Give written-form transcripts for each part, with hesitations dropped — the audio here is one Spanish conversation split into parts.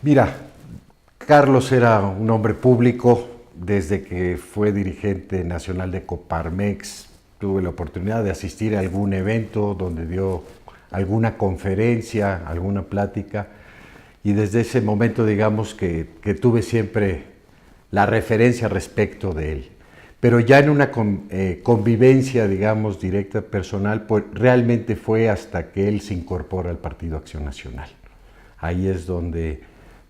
Mira, Carlos era un hombre público desde que fue dirigente nacional de Coparmex. Tuve la oportunidad de asistir a algún evento donde dio alguna conferencia, alguna plática, y desde ese momento digamos que tuve siempre la referencia respecto de él. Pero ya en una convivencia, digamos, directa, personal, pues realmente fue hasta que él se incorpora al Partido Acción Nacional. Ahí es donde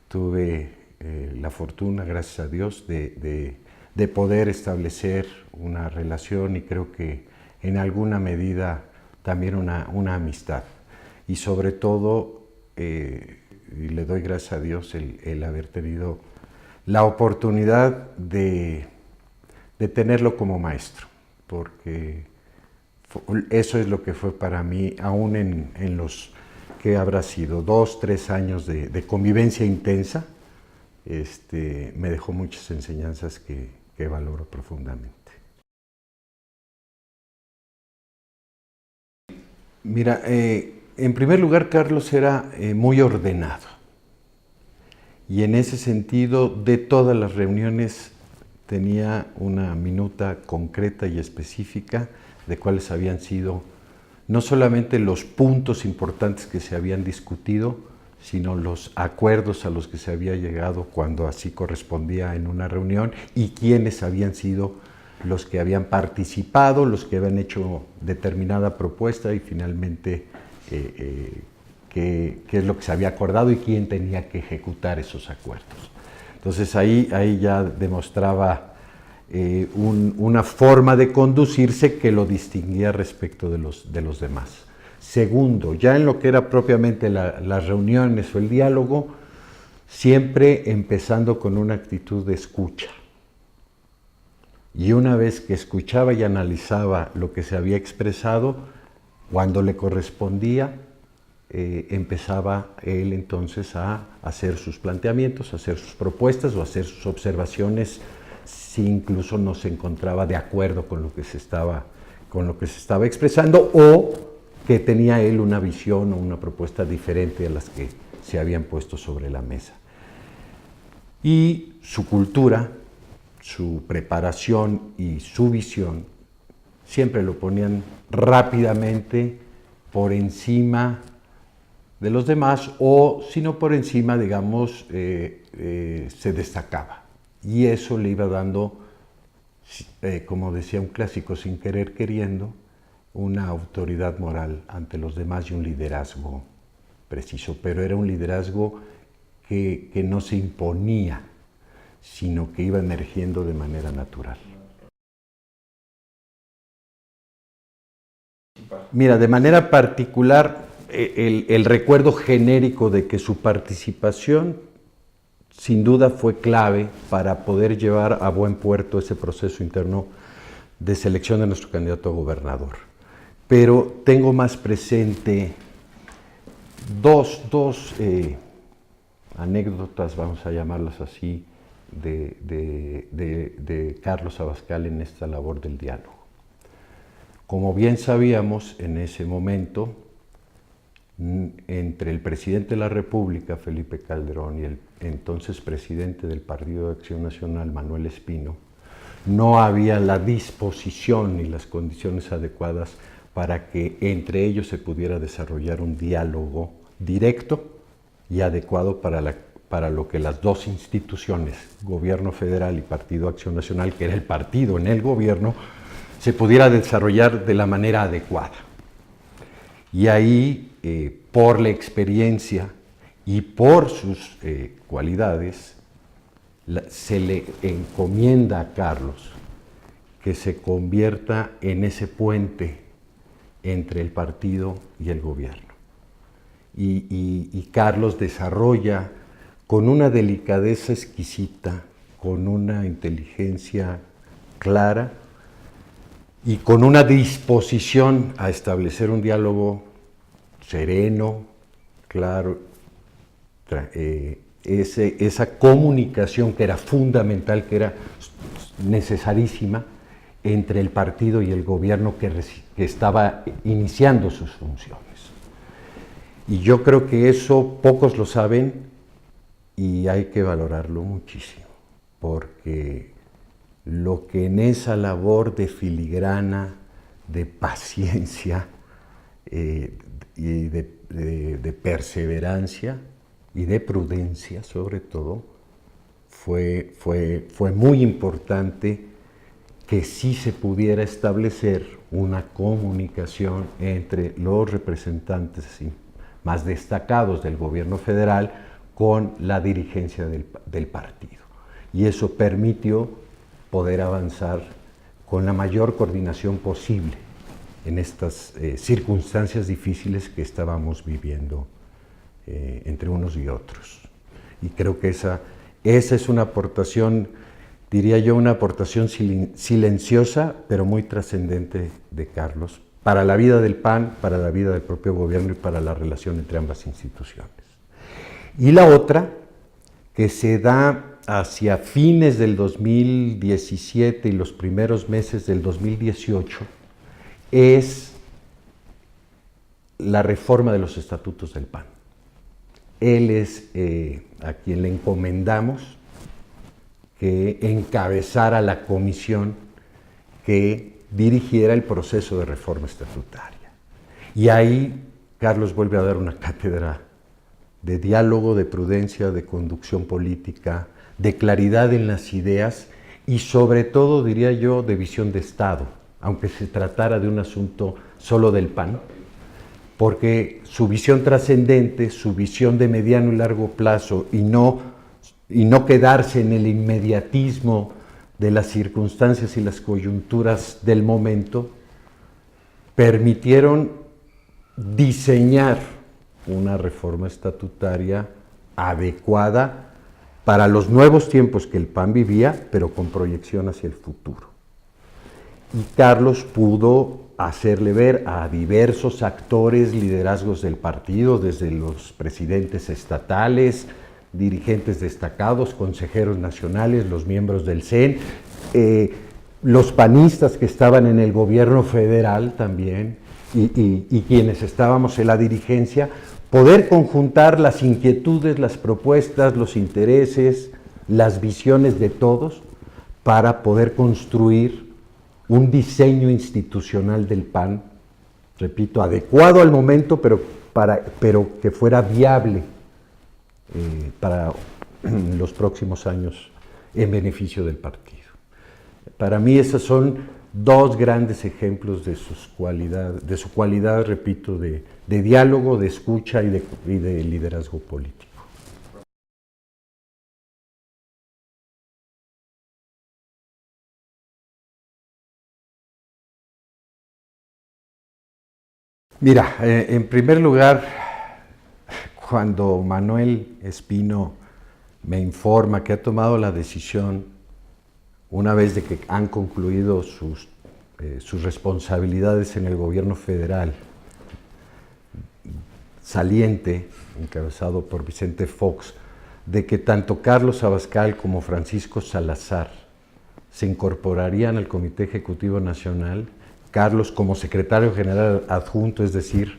tuve la fortuna, gracias a Dios, de poder establecer una relación y creo que en alguna medida también una amistad. Y sobre todo, y le doy gracias a Dios el haber tenido la oportunidad de tenerlo como maestro, porque eso es lo que fue para mí, aún en los que habrá sido 2, 3 años de convivencia intensa, me dejó muchas enseñanzas que valoro profundamente. Mira, en primer lugar, Carlos era muy ordenado, y en ese sentido, de todas las reuniones, tenía una minuta concreta y específica de cuáles habían sido no solamente los puntos importantes que se habían discutido, sino los acuerdos a los que se había llegado cuando así correspondía en una reunión y quiénes habían sido los que habían participado, los que habían hecho determinada propuesta y finalmente qué es lo que se había acordado y quién tenía que ejecutar esos acuerdos. Entonces ahí ya demostraba una forma de conducirse que lo distinguía respecto de los demás. Segundo, ya en lo que era propiamente las reuniones o el diálogo, siempre empezando con una actitud de escucha. Y una vez que escuchaba y analizaba lo que se había expresado, cuando le correspondía, empezaba él entonces a hacer sus planteamientos, a hacer sus propuestas o a hacer sus observaciones si incluso no se encontraba de acuerdo con lo que se estaba expresando o que tenía él una visión o una propuesta diferente a las que se habían puesto sobre la mesa. Y su cultura, su preparación y su visión siempre lo ponían rápidamente por encima de los demás o, si no por encima, digamos, se destacaba. Y eso le iba dando, como decía un clásico, sin querer queriendo, una autoridad moral ante los demás y un liderazgo preciso. Pero era un liderazgo que no se imponía, sino que iba emergiendo de manera natural. Mira, de manera particular, el recuerdo genérico de que su participación sin duda fue clave para poder llevar a buen puerto ese proceso interno de selección de nuestro candidato a gobernador. Pero tengo más presente dos anécdotas, vamos a llamarlas así, de Carlos Abascal en esta labor del diálogo. Como bien sabíamos, en ese momento, entre el presidente de la República, Felipe Calderón, y el entonces presidente del Partido de Acción Nacional, Manuel Espino, no había la disposición ni las condiciones adecuadas para que entre ellos se pudiera desarrollar un diálogo directo y adecuado para lo que las dos instituciones, Gobierno Federal y Partido Acción Nacional, que era el partido en el gobierno, se pudiera desarrollar de la manera adecuada. Y ahí, por la experiencia y por sus cualidades, se le encomienda a Carlos que se convierta en ese puente entre el partido y el gobierno. Y Carlos desarrolla con una delicadeza exquisita, con una inteligencia clara y con una disposición a establecer un diálogo sereno, claro, esa comunicación que era fundamental, que era necesarísima entre el partido y el gobierno que estaba iniciando sus funciones. Y yo creo que eso pocos lo saben y hay que valorarlo muchísimo, porque lo que en esa labor de filigrana, de paciencia y de perseverancia y de prudencia sobre todo, fue muy importante que sí se pudiera establecer una comunicación entre los representantes más destacados del gobierno federal con la dirigencia del partido. Y eso permitió poder avanzar con la mayor coordinación posible en estas circunstancias difíciles que estábamos viviendo entre unos y otros. Y creo que esa es una aportación, diría yo, una aportación silenciosa, pero muy trascendente de Carlos, para la vida del PAN, para la vida del propio gobierno y para la relación entre ambas instituciones. Y la otra, que se da hacia fines del 2017 y los primeros meses del 2018, es la reforma de los estatutos del PAN. Él es a quien le encomendamos que encabezara la comisión que dirigiera el proceso de reforma estatutaria. Y ahí Carlos vuelve a dar una cátedra de diálogo, de prudencia, de conducción política, de claridad en las ideas y sobre todo, diría yo, de visión de Estado, aunque se tratara de un asunto solo del PAN, porque su visión trascendente, su visión de mediano y largo plazo y no quedarse en el inmediatismo de las circunstancias y las coyunturas del momento, permitieron diseñar una reforma estatutaria adecuada para los nuevos tiempos que el PAN vivía, pero con proyección hacia el futuro. Y Carlos pudo hacerle ver a diversos actores, liderazgos del partido, desde los presidentes estatales, dirigentes destacados, consejeros nacionales, los miembros del CEN, los panistas que estaban en el gobierno federal también, y quienes estábamos en la dirigencia, poder conjuntar las inquietudes, las propuestas, los intereses, las visiones de todos para poder construir un diseño institucional del PAN, repito, adecuado al momento, pero que fuera viable para los próximos años en beneficio del partido. Para mí esos son dos grandes ejemplos de su cualidad, repito, de diálogo, de escucha y de liderazgo político. Mira, en primer lugar, cuando Manuel Espino me informa que ha tomado la decisión, una vez de que han concluido sus responsabilidades en el gobierno federal, saliente, encabezado por Vicente Fox, de que tanto Carlos Abascal como Francisco Salazar se incorporarían al Comité Ejecutivo Nacional, Carlos como secretario general adjunto, es decir,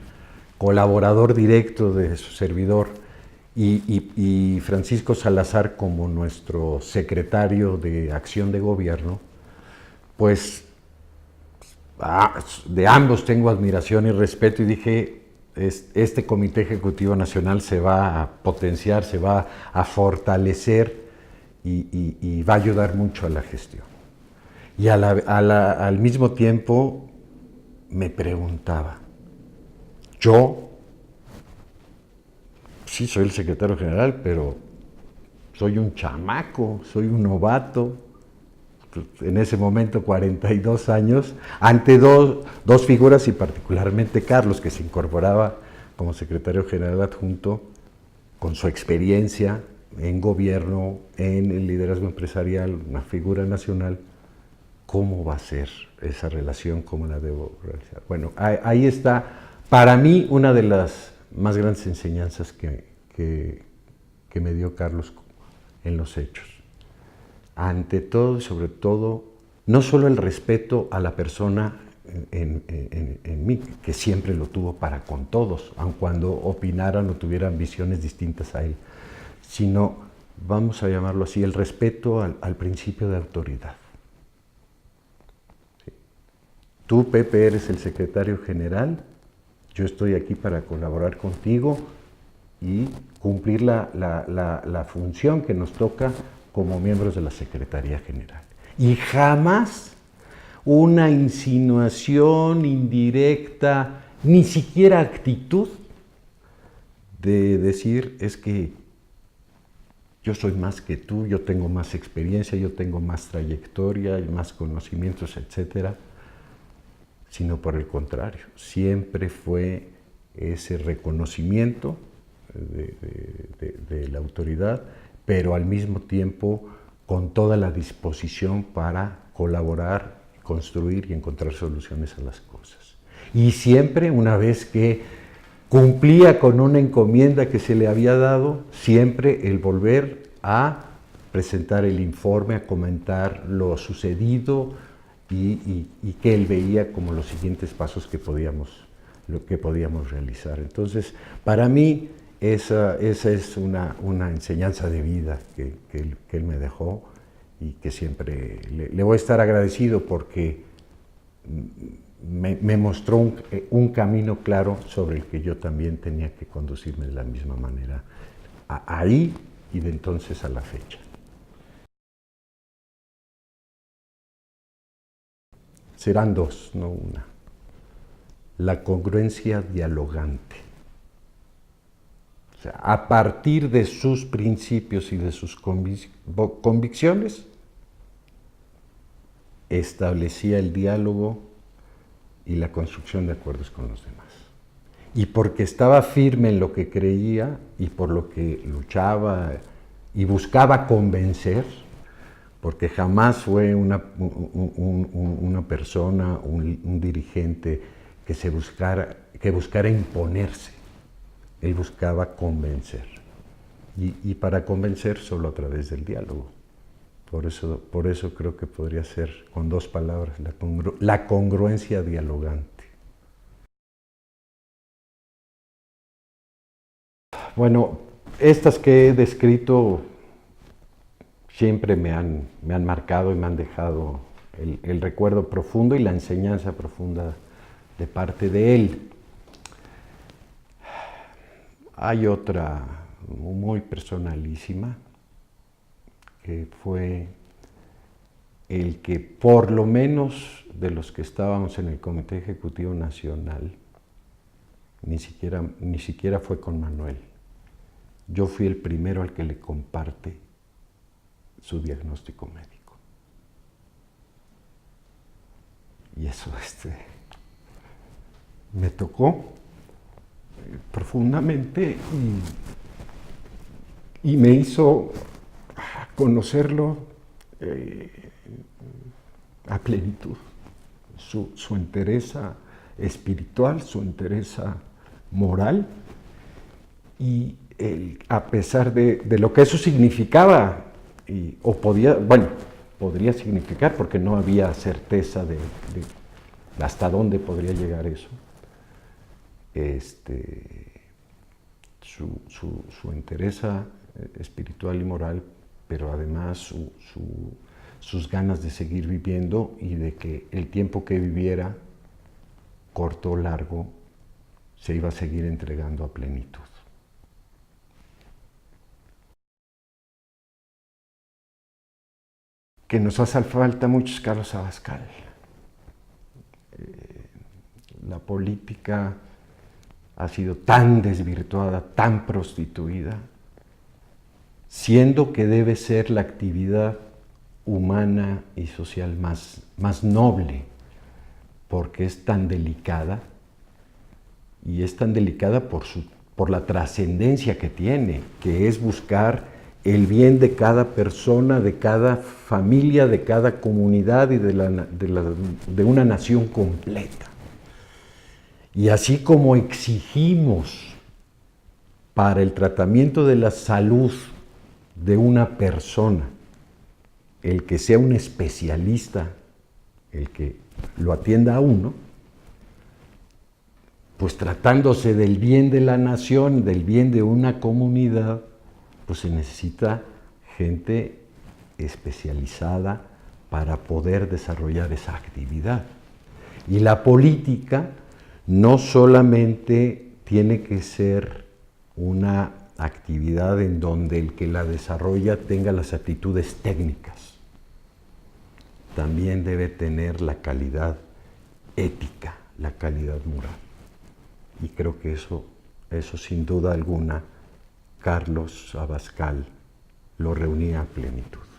colaborador directo de su servidor, y Francisco Salazar como nuestro secretario de Acción de Gobierno, pues de ambos tengo admiración y respeto, y dije, este Comité Ejecutivo Nacional se va a potenciar, se va a fortalecer y va a ayudar mucho a la gestión. Y al mismo tiempo me preguntaba, yo sí soy el secretario general, pero soy un chamaco, soy un novato, en ese momento 42 años, ante dos figuras y particularmente Carlos, que se incorporaba como secretario general adjunto con su experiencia en gobierno, en el liderazgo empresarial, una figura nacional. ¿Cómo va a ser esa relación? ¿Cómo la debo realizar? Bueno, ahí está, para mí, una de las más grandes enseñanzas que me dio Carlos en los hechos. Ante todo y sobre todo, no solo el respeto a la persona en mí, que siempre lo tuvo para con todos, aun cuando opinaran o tuvieran visiones distintas a él, sino vamos a llamarlo así, el respeto al principio de autoridad. ¿Sí? Tú, Pepe, eres el secretario general, yo estoy aquí para colaborar contigo y cumplir la función que nos toca como miembros de la Secretaría General. Y jamás una insinuación indirecta, ni siquiera actitud de decir es que yo soy más que tú, yo tengo más experiencia, yo tengo más trayectoria, más conocimientos, etcétera, sino por el contrario, siempre fue ese reconocimiento de la autoridad, pero al mismo tiempo con toda la disposición para colaborar, construir y encontrar soluciones a las cosas. Y siempre, una vez que cumplía con una encomienda que se le había dado, siempre el volver a presentar el informe, a comentar lo sucedido y que él veía como los siguientes pasos que podíamos realizar. Entonces, para mí, esa es una enseñanza de vida que él me dejó y que siempre le voy a estar agradecido porque me mostró un camino claro sobre el que yo también tenía que conducirme de la misma manera ahí y de entonces a la fecha. Serán dos, no una. La congruencia dialogante. O sea, a partir de sus principios y de sus convicciones, establecía el diálogo y la construcción de acuerdos con los demás. Y porque estaba firme en lo que creía y por lo que luchaba y buscaba convencer, porque jamás fue una persona, un dirigente que buscara imponerse. Él buscaba convencer. Y para convencer solo a través del diálogo. Por eso creo que podría ser, con dos palabras, la congruencia dialogante. Bueno, estas que he descrito siempre me han marcado y me han dejado el recuerdo profundo y la enseñanza profunda de parte de él. Hay otra muy personalísima, que fue el que por lo menos de los que estábamos en el Comité Ejecutivo Nacional, ni siquiera fue con Manuel. Yo fui el primero al que le comparte su diagnóstico médico. Y eso me tocó profundamente y me hizo conocerlo a plenitud, su entereza espiritual, su entereza moral, y a pesar de lo que eso significaba, podría significar, porque no había certeza de hasta dónde podría llegar eso, su entereza espiritual y moral, pero además sus ganas de seguir viviendo y de que el tiempo que viviera, corto o largo, se iba a seguir entregando a plenitud. Que nos hace falta mucho es Carlos Abascal. La política ha sido tan desvirtuada, tan prostituida, siendo que debe ser la actividad humana y social más noble, porque es tan delicada, y es tan delicada por la trascendencia que tiene, que es buscar el bien de cada persona, de cada familia, de cada comunidad y de una nación completa. Y así como exigimos para el tratamiento de la salud de una persona, el que sea un especialista, el que lo atienda a uno, pues tratándose del bien de la nación, del bien de una comunidad, pues se necesita gente especializada para poder desarrollar esa actividad. Y la política no solamente tiene que ser una actividad en donde el que la desarrolla tenga las aptitudes técnicas, también debe tener la calidad ética, la calidad moral. Y creo que eso sin duda alguna, Carlos Abascal lo reunía a plenitud.